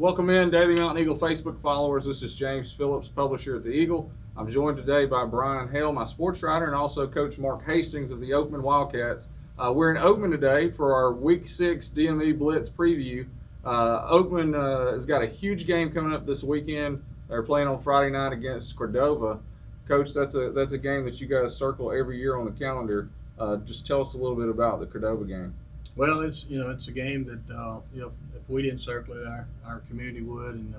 Welcome in, Daily Mountain Eagle Facebook followers. This is James Phillips, publisher at the Eagle. I'm joined today by Brian Hale, my sports writer, and also Coach Mark Hastings of the Oakman Wildcats. We're in Oakman today for our Week 6 DME Blitz preview. Oakman has got a huge game coming up this weekend. They're playing on Friday night against Cordova. Coach, that's a game that you guys circle every year on the calendar. Just tell us a little bit about the Cordova game. Well, it's a game that if we didn't circle it, our community would, and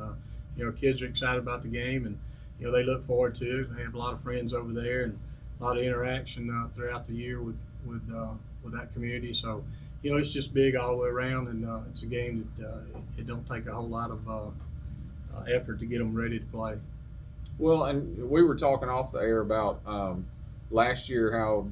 our kids are excited about the game, and they look forward to it. They have a lot of friends over there, and a lot of interaction throughout the year with that community. So it's just big all the way around, and it's a game that it don't take a whole lot of effort to get them ready to play. Well, and we were talking off the air about last year how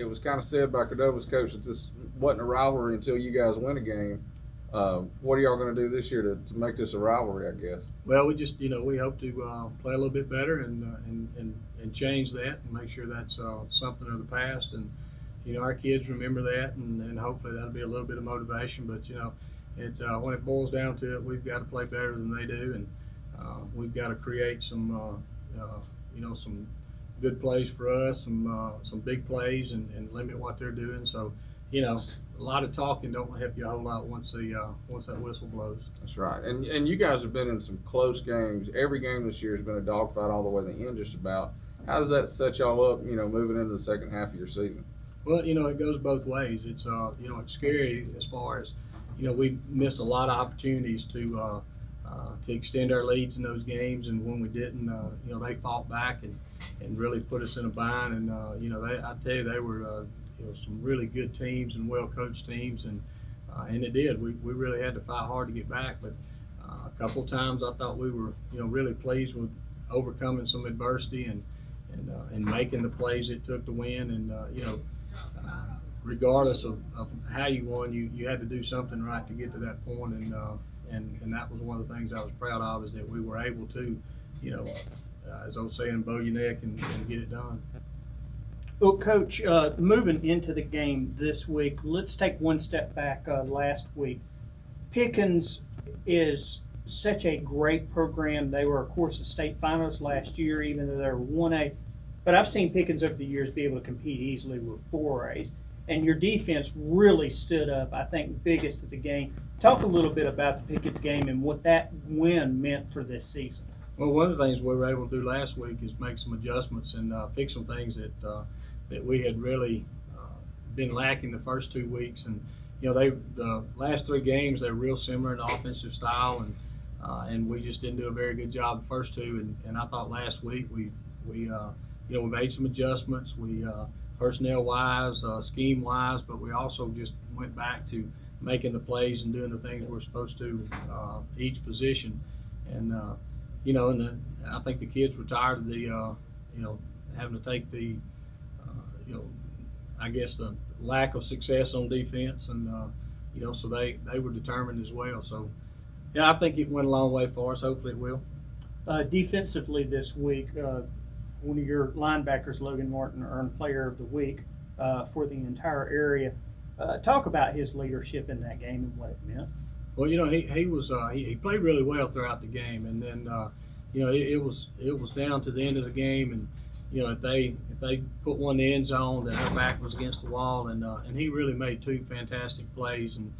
it was kind of said by Cordova's coach that this wasn't a rivalry until you guys win a game. What are y'all going to do this year to make this a rivalry, I guess? Well, we just we hope to play a little bit better and change that and make sure that's something of the past, and our kids remember that, and hopefully that'll be a little bit of motivation. But when it boils down to it, we've got to play better than they do, and we've got to create some some good plays for us, some big plays, and limit what they're doing. So a lot of talking don't help you a whole lot once that whistle blows. That's right. And you guys have been in some close games. Every game this year has been a dogfight all the way to the end just about. How does that set y'all up, moving into the second half of your season? Well, it goes both ways. It's it's scary as far as we missed a lot of opportunities to extend our leads in those games, and when we didn't, they fought back and really put us in a bind. And I tell you, they were some really good teams and well-coached teams, and it did. We really had to fight hard to get back, but a couple of times I thought we were really pleased with overcoming some adversity and making the plays it took to win. And regardless of how you won, you had to do something right to get to that point, and that was one of the things I was proud of, is that we were able to, as I was saying, bow your neck and get it done. Well, Coach, moving into the game this week, let's take one step back. Last week, Pickens is such a great program. They were, of course, the state finalists last year, even though they were 1A. But I've seen Pickens over the years be able to compete easily with 4As. And your defense really stood up, I think, biggest of the game. Talk a little bit about the Pickens game and what that win meant for this season. Well, one of the things we were able to do last week is make some adjustments and fix some things that we had really been lacking the first 2 weeks. And the last 3 games, they're real similar in offensive style, and we just didn't do a very good job the first 2. And I thought last week we made some adjustments. We personnel-wise, scheme-wise, but we also just went back to making the plays and doing the things we're supposed to each position. And I think the kids were tired of the having to take the I guess the lack of success on defense, and so they were determined as well. So I think it went a long way for us. Hopefully it will. Defensively this week, one of your linebackers, Logan Martin, earned Player of the Week for the entire area. Talk about his leadership in that game and what it meant. Well, he played really well throughout the game, and then it was down to the end of the game, and if they put one in the end zone, then our back was against the wall, and he really made 2 fantastic plays, and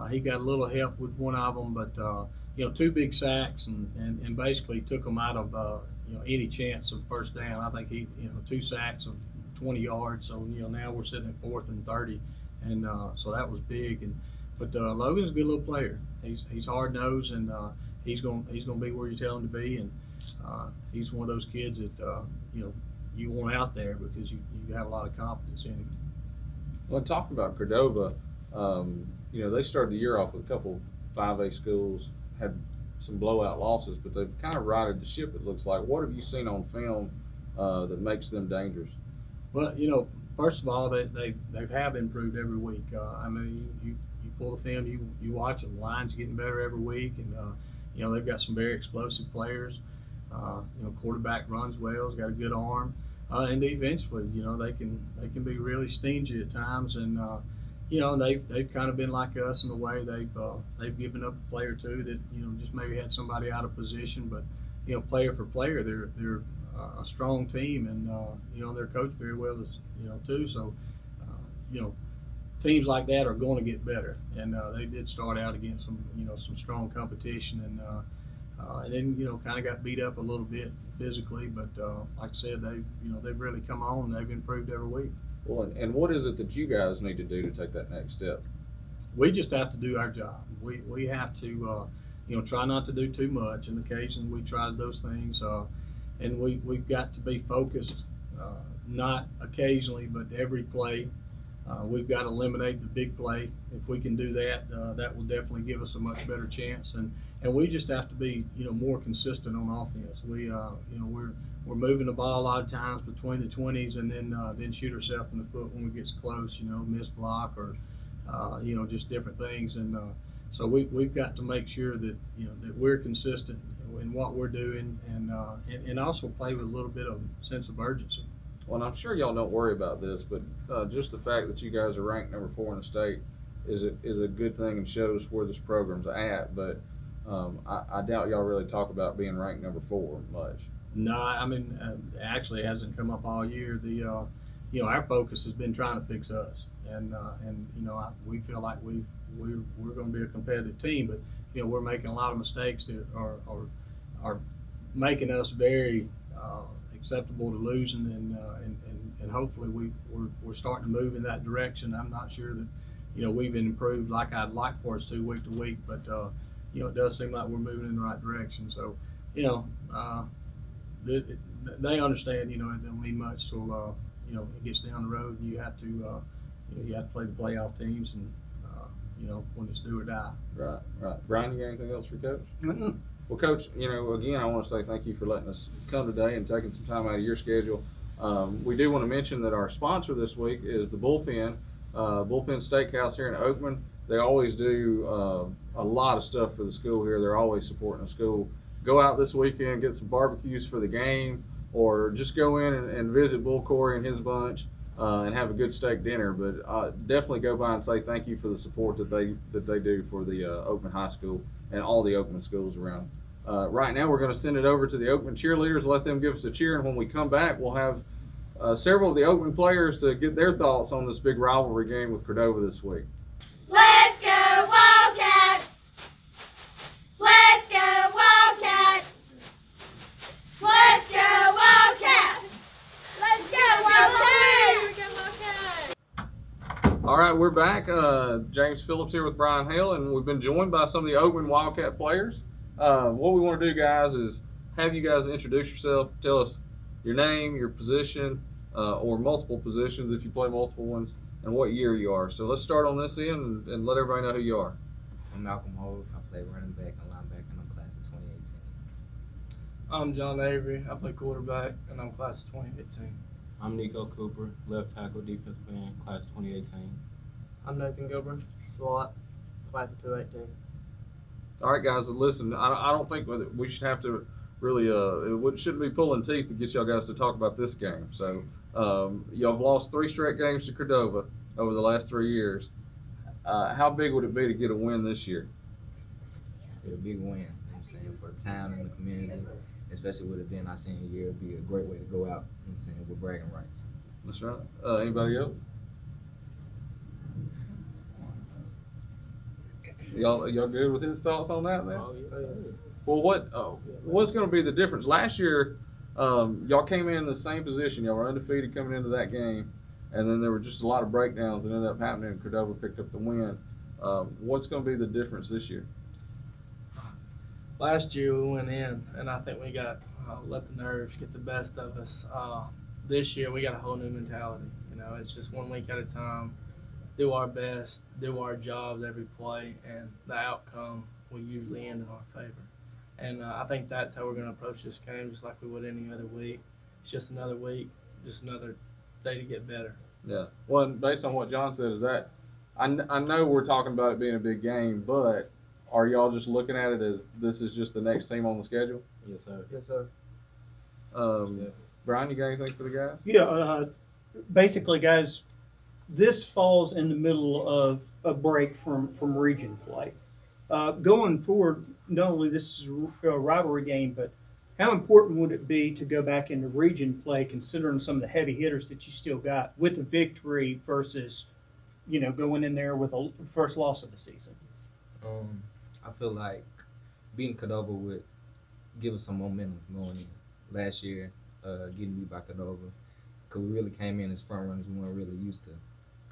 he got a little help with one of them, but 2 big sacks and basically took them out of any chance of first down. I think he 2 sacks of 20 yards, so now we're sitting at 4th and 30, and so that was big. But Logan's a good little player. He's hard nosed, and he's going to be where you tell him to be, and he's one of those kids that you want out there because you have a lot of confidence in him. Well, talk about Cordova. They started the year off with a couple 5A schools, had some blowout losses, but they've kind of righted the ship, it looks like. What have you seen on film that makes them dangerous? Well, first of all, they have improved every week. You pull the film, you watch them. The line's getting better every week, and they've got some very explosive players. Quarterback runs well, has got a good arm, and defensively, they can be really stingy at times, and you know, they've kind of been like us in a way. They've given up a player or two that, you know, just maybe had somebody out of position, but, you know, player for player, they're a strong team, and you know, they're coached very well, as you know, too. So, you know, teams like that are going to get better, and they did start out against some strong competition, and then, you know, kind of got beat up a little bit physically, but like I said, they've really come on, and they've improved every week. Well, and what is it that you guys need to do to take that next step? We just have to do our job. We have to, you know, try not to do too much. And occasionally we try those things, and we've got to be focused, not occasionally, but every play. We've got to eliminate the big play. If we can do that, that will definitely give us a much better chance. And we just have to be, you know, more consistent on offense. You know, we're moving the ball a lot of times between the 20s, and then shoot ourselves in the foot when we get close. You know, miss block or you know, just different things. And so we've got to make sure that, you know, that we're consistent in what we're doing, and also play with a little bit of sense of urgency. Well, and I'm sure y'all don't worry about this, but just the fact that you guys are ranked number 4 in the state is a good thing and shows where this program's at. But I doubt y'all really talk about being ranked number 4 much. No, I mean, actually, it hasn't come up all year. You know, our focus has been trying to fix us, and you know, we feel like we're going to be a competitive team, but you know, we're making a lot of mistakes that are making us very acceptable to losing, and hopefully we're starting to move in that direction. I'm not sure that, you know, we've improved like I'd like for us to week to week, but you know, it does seem like we're moving in the right direction. So, you know, they understand, you know, it don't mean much till you know, it gets down the road, and you have to you know, you have to play the playoff teams, and you know, when it's do or die. Right. Brian, you got anything else for Coach? Mm-hmm. Well, Coach, you know, again, I want to say thank you for letting us come today and taking some time out of your schedule. We do want to mention that our sponsor this week is the Bullpen Steakhouse here in Oakman. They always do a lot of stuff for the school here. They're always supporting the school. Go out this weekend, get some barbecues for the game, or just go in and visit Bull Corey and his bunch and have a good steak dinner. But definitely go by and say thank you for the support that they do for the Oakman High School and all the Oakman schools around. Right now, we're going to send it over to the Oakman cheerleaders, let them give us a cheer, and when we come back, we'll have several of the Oakman players to get their thoughts on this big rivalry game with Cordova this week. Let's go Wildcats! Let's go Wildcats! Let's go Wildcats! Let's go Wildcats! All right, we're back. James Phillips here with Brian Hale, and we've been joined by some of the Oakman Wildcat players. What we want to do, guys, is have you guys introduce yourself. Tell us your name, your position, or multiple positions if you play multiple ones, and what year you are. So let's start on this end and let everybody know who you are. I'm Malcolm Hogue. I play running back and linebacker, and I'm class of 2018. I'm John Avery. I play quarterback, and I'm class of 2018. I'm Nico Cooper, left tackle, defensive end, class of 2018. I'm Nathan Gilbert, slot, class of 218. All right, guys, listen, I don't think we should have to really, it shouldn't be pulling teeth to get y'all guys to talk about this game. So y'all have lost 3 straight games to Cordova over the last 3 years. How big would it be to get a win this year? It's a big win, you know what I'm saying, for the town and the community, especially with it being our senior year. It'd be a great way to go out, you know what I'm saying, with bragging rights. That's right. Anybody else? Y'all good with his thoughts on that then? Oh, yeah. Well, what's going to be the difference? Last year, y'all came in the same position. Y'all were undefeated coming into that game, and then there were just a lot of breakdowns that ended up happening, and Cordova picked up the win. What's going to be the difference this year? Last year we went in, and I think we got let the nerves get the best of us. This year we got a whole new mentality. You know, it's just 1 week at a time. Do our best, do our jobs every play, and the outcome will usually end in our favor. And I think that's how we're going to approach this game, just like we would any other week. It's just another week, just another day to get better. Yeah. Well, and based on what John said, is that I know we're talking about it being a big game, but are y'all just looking at it as this is just the next team on the schedule? Yes, sir. Yes, sir. Brian, you got anything for the guys? Yeah, basically, guys, this falls in the middle of a break from region play. Going forward, not only this is a rivalry game, but how important would it be to go back into region play, considering some of the heavy hitters that you still got with a victory versus, going in there with a first loss of the season? I feel like beating Cordova would give us some momentum going in. Last year, getting beat by Cordova, because we really came in as front runners. We weren't really used to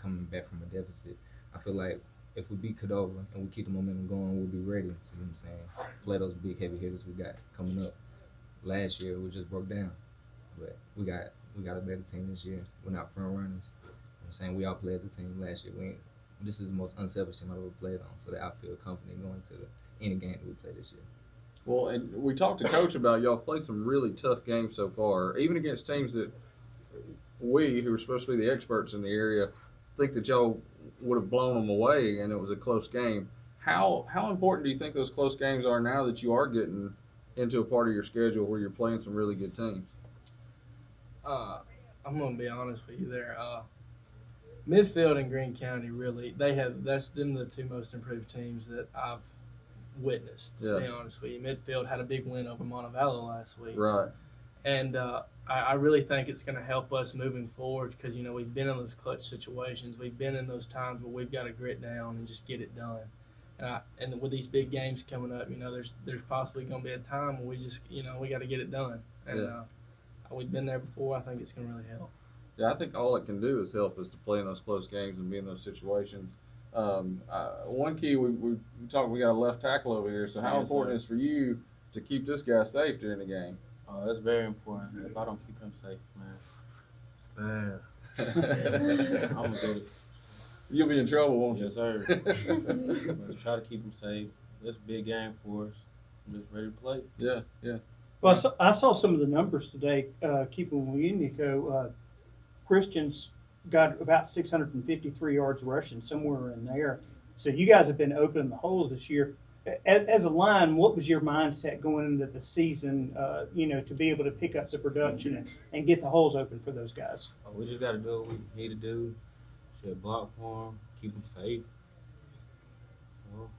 coming back from a deficit. I feel like if we beat Cordova and we keep the momentum going, we'll be ready to, play those big heavy hitters we got coming up. Last year we just broke down, but we got a better team this year. We're not front runners. We all played the team last year. This is the most unselfish team I've ever played on, so that I feel confident going to any game that we play this year. Well, and we talked to Coach about y'all played some really tough games so far, even against teams that we, who are supposed to be the experts in the area, think that y'all would have blown them away, and it was a close game. How important do you think those close games are now that you are getting into a part of your schedule where you're playing some really good teams? I'm gonna be honest with you there. Midfield and Greene County that's them the two most improved teams that I've witnessed. To be honest with you, Midfield had a big win over Montevallo last week. Right. And I really think it's going to help us moving forward because, we've been in those clutch situations. We've been in those times where we've got to grit down and just get it done. And with these big games coming up, there's possibly going to be a time where we just, we got to get it done. And we've been there before. I think it's going to really help. Yeah, I think all it can do is help us to play in those close games and be in those situations. One key, we talked, we got a left tackle over here, so how important is it for you to keep this guy safe during the game? That's very important. If I don't keep him safe, man, it's bad. I'm gonna do it. You'll be in trouble, won't you? Yes, sir. But try to keep him safe. It's a big game for us. I'm just ready to play. Yeah. Well, I saw some of the numbers today. Keeping with you, Nico, Christian's got about 653 yards rushing, somewhere in there. So you guys have been opening the holes this year. As a line, what was your mindset going into the season, to be able to pick up the production and get the holes open for those guys? We just got to do what we need to do. Should block for them, keep them safe. Well,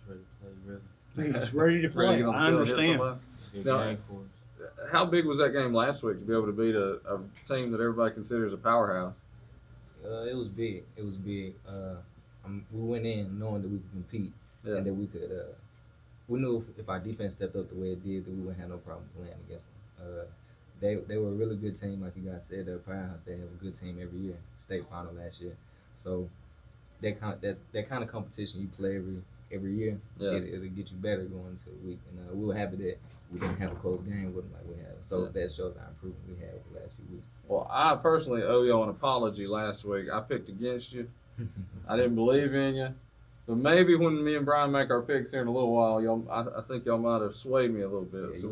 I'm just ready to play, really. He's ready to play. I understand. It's a good game for us. How big was that game last week to be able to beat a team that everybody considers a powerhouse? It was big. It was big. We went in knowing that we could compete and that we could. We knew if our defense stepped up the way it did, that we wouldn't have no problem playing against them. They were a really good team, like you guys said. They're a powerhouse. They have a good team every year. State final last year. So that kind of competition you play every year, it'll get you better going into the week. And we were happy that we didn't have a close game with them like we had. So that shows the improvement we had over the last few weeks. Well, I personally owe y'all an apology last week. I picked against you. I didn't believe in you. But maybe when me and Brian make our picks here in a little while, I think y'all might have swayed me a little bit. Yeah, so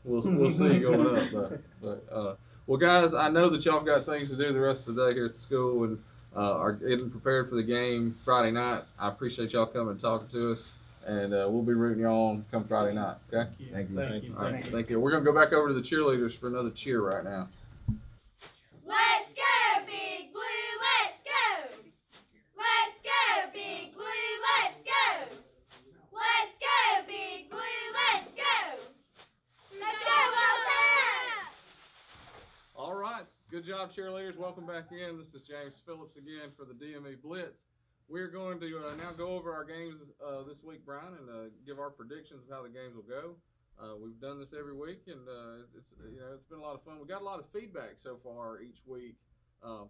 we'll see going up. But well, guys, I know that y'all got things to do the rest of the day here at the school and are getting prepared for the game Friday night. I appreciate y'all coming and talking to us. And we'll be rooting y'all on come Friday night. Okay? Thank you. All right, thank you. We're going to go back over to the cheerleaders for another cheer right now. Let's go, Big Blue, let's go! Let's go, Big Blue, let's go! Let's go, Big Blue, let's go! Let's go, Wildcat! All right. Good job, cheerleaders. Welcome back in. This is James Phillips again for the DME Blitz. We're going to now go over our games this week, Brian, and give our predictions of how the games will go. We've done this every week, and it's been a lot of fun. We got a lot of feedback so far each week.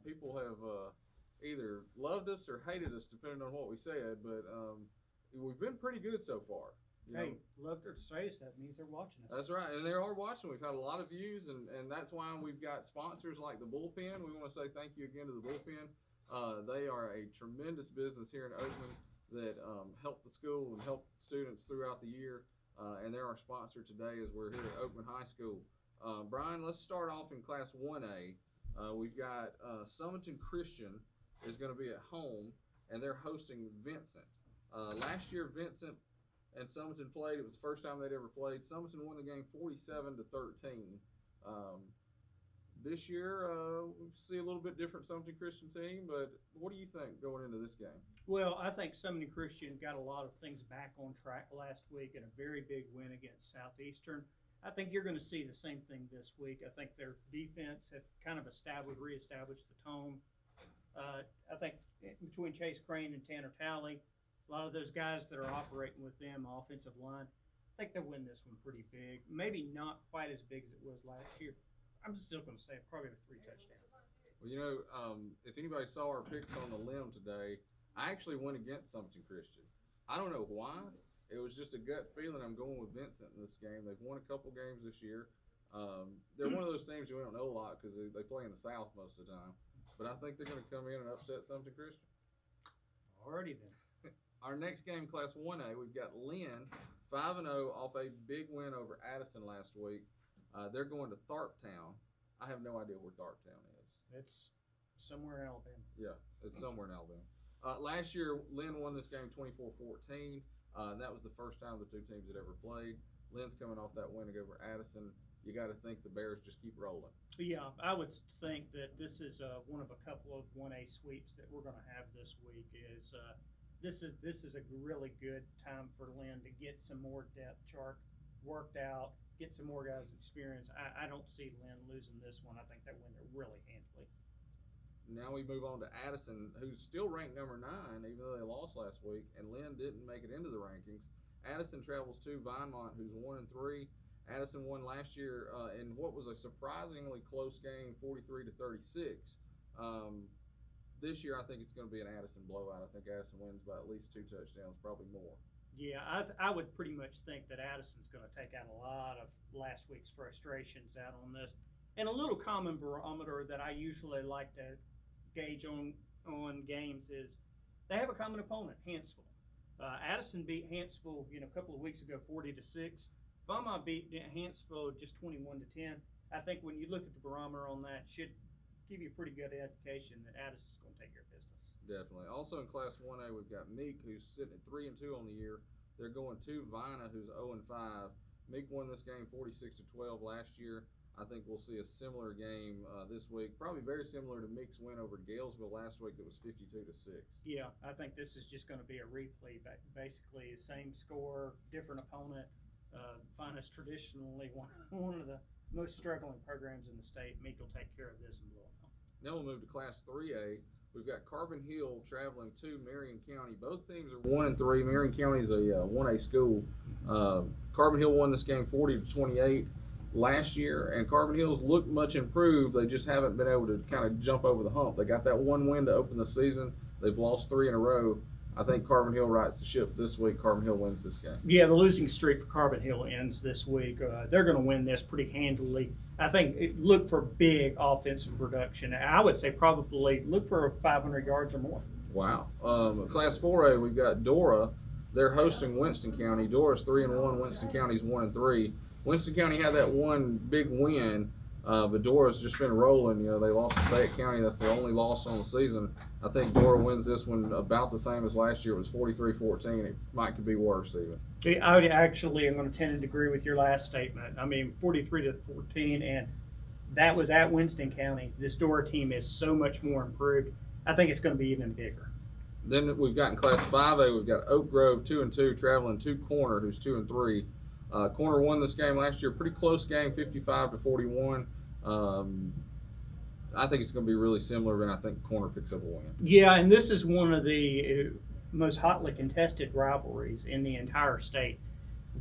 People have either loved us or hated us, depending on what we said. But we've been pretty good so far. Hey, loved or say that means they're watching us. That's right, and they are watching. We've had a lot of views, and that's why we've got sponsors like the Bullpen. We want to say thank you again to the Bullpen. They are a tremendous business here in Oakman that help the school and help students throughout the year, and they're our sponsor today as we're here at Oakman High School. Brian, let's start off in Class 1A. We've got Summerton Christian is going to be at home, and they're hosting Vincent. Last year, Vincent and Summerton played. It was the first time they'd ever played. Summerton won the game 47-13. This year, we see a little bit different Sumter Christian team, but what do you think going into this game? Well, I think Sumter Christian got a lot of things back on track last week in a very big win against Southeastern. I think you're going to see the same thing this week. I think their defense have kind of reestablished the tone. I think between Chase Crane and Tanner Talley, a lot of those guys that are operating with them, offensive line, I think they'll win this one pretty big. Maybe not quite as big as it was last year. I'm still going to say probably a 3 touchdown. Well, if anybody saw our picks on the limb today, I actually went against Sumter Christian. I don't know why. It was just a gut feeling. I'm going with Vincent in this game. They've won a couple games this year. They're one of those teams we don't know a lot because they play in the South most of the time. But I think they're going to come in and upset Sumter Christian. Alrighty then. Our next game, Class 1A, we've got Lynn, 5-0 off a big win over Addison last week. They're going to Tharptown. I have no idea where Tharptown is. It's somewhere in Alabama. Yeah, it's somewhere in Alabama. Last year, Lynn won this game 24-14. That was the first time the two teams had ever played. Lynn's coming off that win over Addison. You got to think the Bears just keep rolling. Yeah, I would think that this is one of a couple of 1A sweeps that we're going to have this week. This is a really good time for Lynn to get some more depth chart worked out, get some more guys experience. I don't see Lynn losing this one. I think they win it really handily. Now we move on to Addison, who's still ranked number 9, even though they lost last week, and Lynn didn't make it into the rankings. Addison travels to Vinemont, who's 1-3. Addison won last year in what was a surprisingly close game, 43-36. This year, I think it's going to be an Addison blowout. I think Addison wins by at least 2 touchdowns, probably more. Yeah, I would pretty much think that Addison's going to take out a lot of last week's frustrations out on this. And a little common barometer that I usually like to gauge on games is they have a common opponent, Hanceville. Addison beat Hanceville, a couple of weeks ago, 40-6. Beaumont beat Hanceville just 21-10. I think when you look at the barometer on that, should give you a pretty good indication that Addison's going to take care of business. Definitely. Also in Class 1A, we've got Meek, who's sitting at 3-2 on the year. They're going to Vina, who's 0-5. Meek won this game 46-12 last year. I think we'll see a similar game this week, probably very similar to Meek's win over Galesville last week that was 52-6. Yeah, I think this is just going to be a replay. Basically, same score, different opponent. Finest traditionally one of the most struggling programs in the state. Meek will take care of this and blow them out. Now we'll move to Class 3A. We've got Carbon Hill traveling to Marion County. Both teams are 1-3. Marion County is a 1A school. Carbon Hill won this game 40-28 last year, and Carbon Hills looked much improved. They just haven't been able to kind of jump over the hump. They got that one win to open the season. They've lost 3 in a row. I think Carbon Hill rights the ship this week. Carbon Hill wins this game. Yeah, the losing streak for Carbon Hill ends this week. They're going to win this pretty handily. I think look for big offensive production. I would say probably look for 500 yards or more. Wow. Class 4A, we've got Dora. They're hosting Winston County. Dora's 3-1. Winston County's 1-3. Winston County had that one big win, but Dora's just been rolling. They lost to Fayette County. That's the only loss on the season. I think Dora wins this one about the same as last year. It was 43-14. It could be worse even. I would actually, I'm going to tend to agree with your last statement. I mean, 43-14, and that was at Winston County. This Dora team is so much more improved. I think it's going to be even bigger. Then we've got in Class 5A, we've got Oak Grove 2-2 traveling to Corner, who's 2-3. Corner won this game last year. Pretty close game, 55-41. I think it's going to be really similar, and I think Corner picks up a win. Yeah, and this is one of the most hotly contested rivalries in the entire state.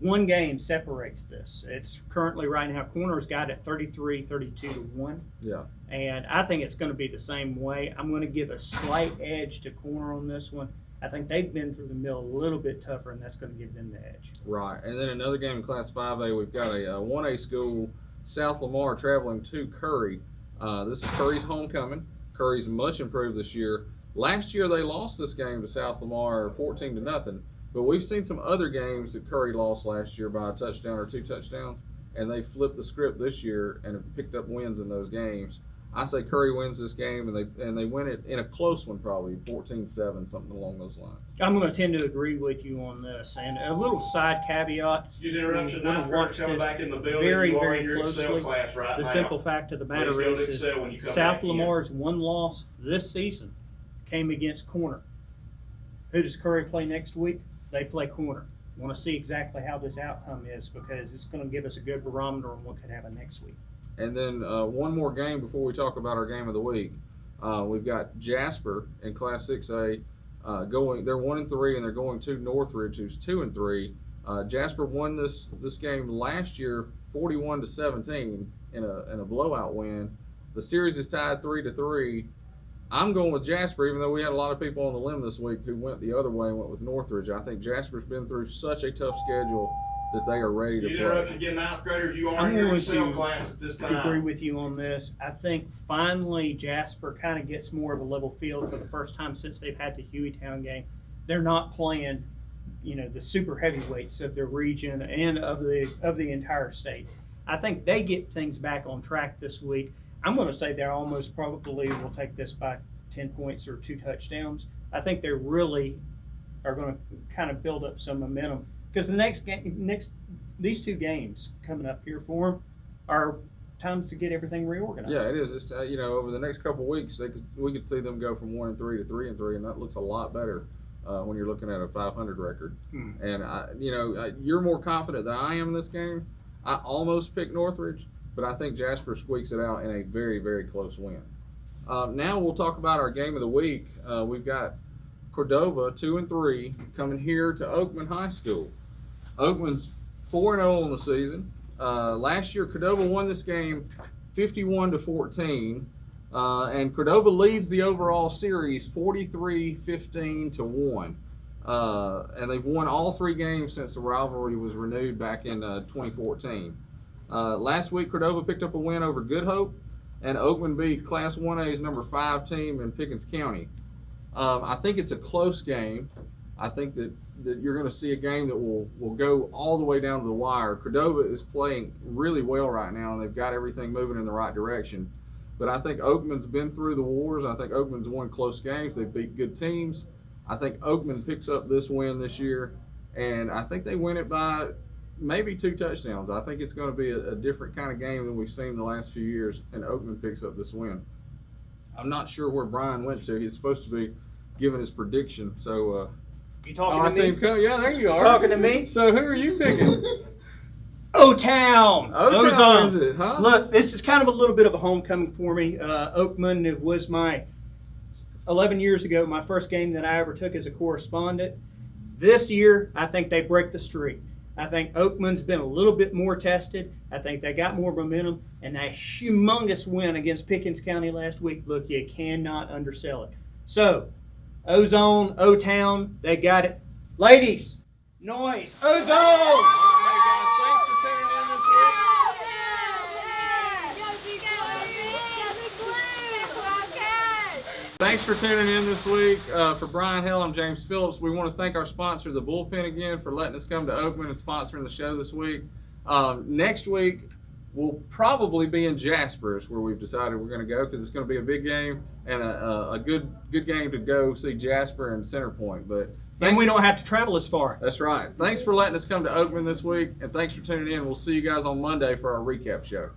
One game separates this. It's currently right now, Corner's got it 33-32-1. Yeah. And I think it's going to be the same way. I'm going to give a slight edge to Corner on this one. I think they've been through the mill a little bit tougher, and that's going to give them the edge. Right. And then another game in Class 5A, we've got a 1A school, South Lamar, traveling to Curry. This is Curry's homecoming. Curry's much improved this year. Last year they lost this game to South Lamar 14-0, but we've seen some other games that Curry lost last year by a touchdown or 2 touchdowns, and they flipped the script this year and have picked up wins in those games. I say Curry wins this game, and they win it in a close one, probably 14-7, something along those lines. I'm going to tend to agree with you on this. And a little side caveat. Interruption now. Watch Coming this back in the building. very, You are very in your Excel closely. class right The now. simple fact of the matter Please go to is Excel when you come South back in. Lamar's one loss this season came against Corner. Who does Curry play next week? They play Corner. Want to see exactly how this outcome is because it's going to give us a good barometer on what could happen next week. And then one more game before we talk about our game of the week. We've got Jasper in Class 6A going. They're 1-3, and they're going to Northridge, who's 2-3. Jasper won this game last year, 41-17 in a blowout win. The series is tied 3-3. I'm going with Jasper, even though we had a lot of people on the limb this week who went the other way and went with Northridge. I think Jasper's been through such a tough schedule that they are ready to play. Again, ninth graders, you are I'm in your going Excel to class at this agree time. with you on this. I think finally Jasper kind of gets more of a level field for the first time since they've had the Hueytown game. They're not playing, the super heavyweights of their region and of the entire state. I think they get things back on track this week. I'm going to say they almost probably will take this by 10 points or 2 touchdowns. I think they really are going to kind of build up some momentum because these 2 games coming up here for them are times to get everything reorganized. Yeah, it is. It's, over the next couple of weeks, we could see them go from 1-3 to 3-3, and that looks a lot better when you're looking at a 500 record. And you're more confident than I am in this game. I almost picked Northridge, but I think Jasper squeaks it out in a very, very close win. Now we'll talk about our game of the week. We've got Cordova 2-3 coming here to Oakman High School. Oakman's 4-0 on the season. Last year, Cordova won this game 51-14, and Cordova leads the overall series 43-15-1. And they've won all 3 games since the rivalry was renewed back in 2014. Last week, Cordova picked up a win over Good Hope, and Oakman beat Class 1A's number 5 team in Pickens County. I think it's a close game. I think that you're going to see a game that will go all the way down to the wire. Cordova is playing really well right now, and they've got everything moving in the right direction. But I think Oakman's been through the wars. I think Oakman's won close games. They've beat good teams. I think Oakman picks up this win this year, and I think they win it by maybe 2 touchdowns. I think it's going to be a different kind of game than we've seen the last few years, and Oakman picks up this win. I'm not sure where Brian went to. He's supposed to be giving his prediction. So, You talking I to see me? him come. Yeah, there you are. Talking to me? So who are you picking? O-Town! O-Town, is it, huh? Look, this is kind of a little bit of a homecoming for me. Oakman, it was my 11 years ago, my first game that I ever took as a correspondent. This year, I think they break the streak. I think Oakman's been a little bit more tested. I think they got more momentum, and that humongous win against Pickens County last week, look, you cannot undersell it. So, Ozone, O-Town, they got it. Ladies, noise, Ozone! Thanks for tuning in this week. For Brian Hale, I'm James Phillips. We want to thank our sponsor, the Bullpen, again, for letting us come to Oakman and sponsoring the show this week. Next week, we'll probably be in Jasper, is where we've decided we're going to go, because it's going to be a big game and a good game to go see Jasper and Center Point. But And we don't have to travel as far. that's right. Thanks for letting us come to Oakman this week, and thanks for tuning in. We'll see you guys on Monday for our recap show.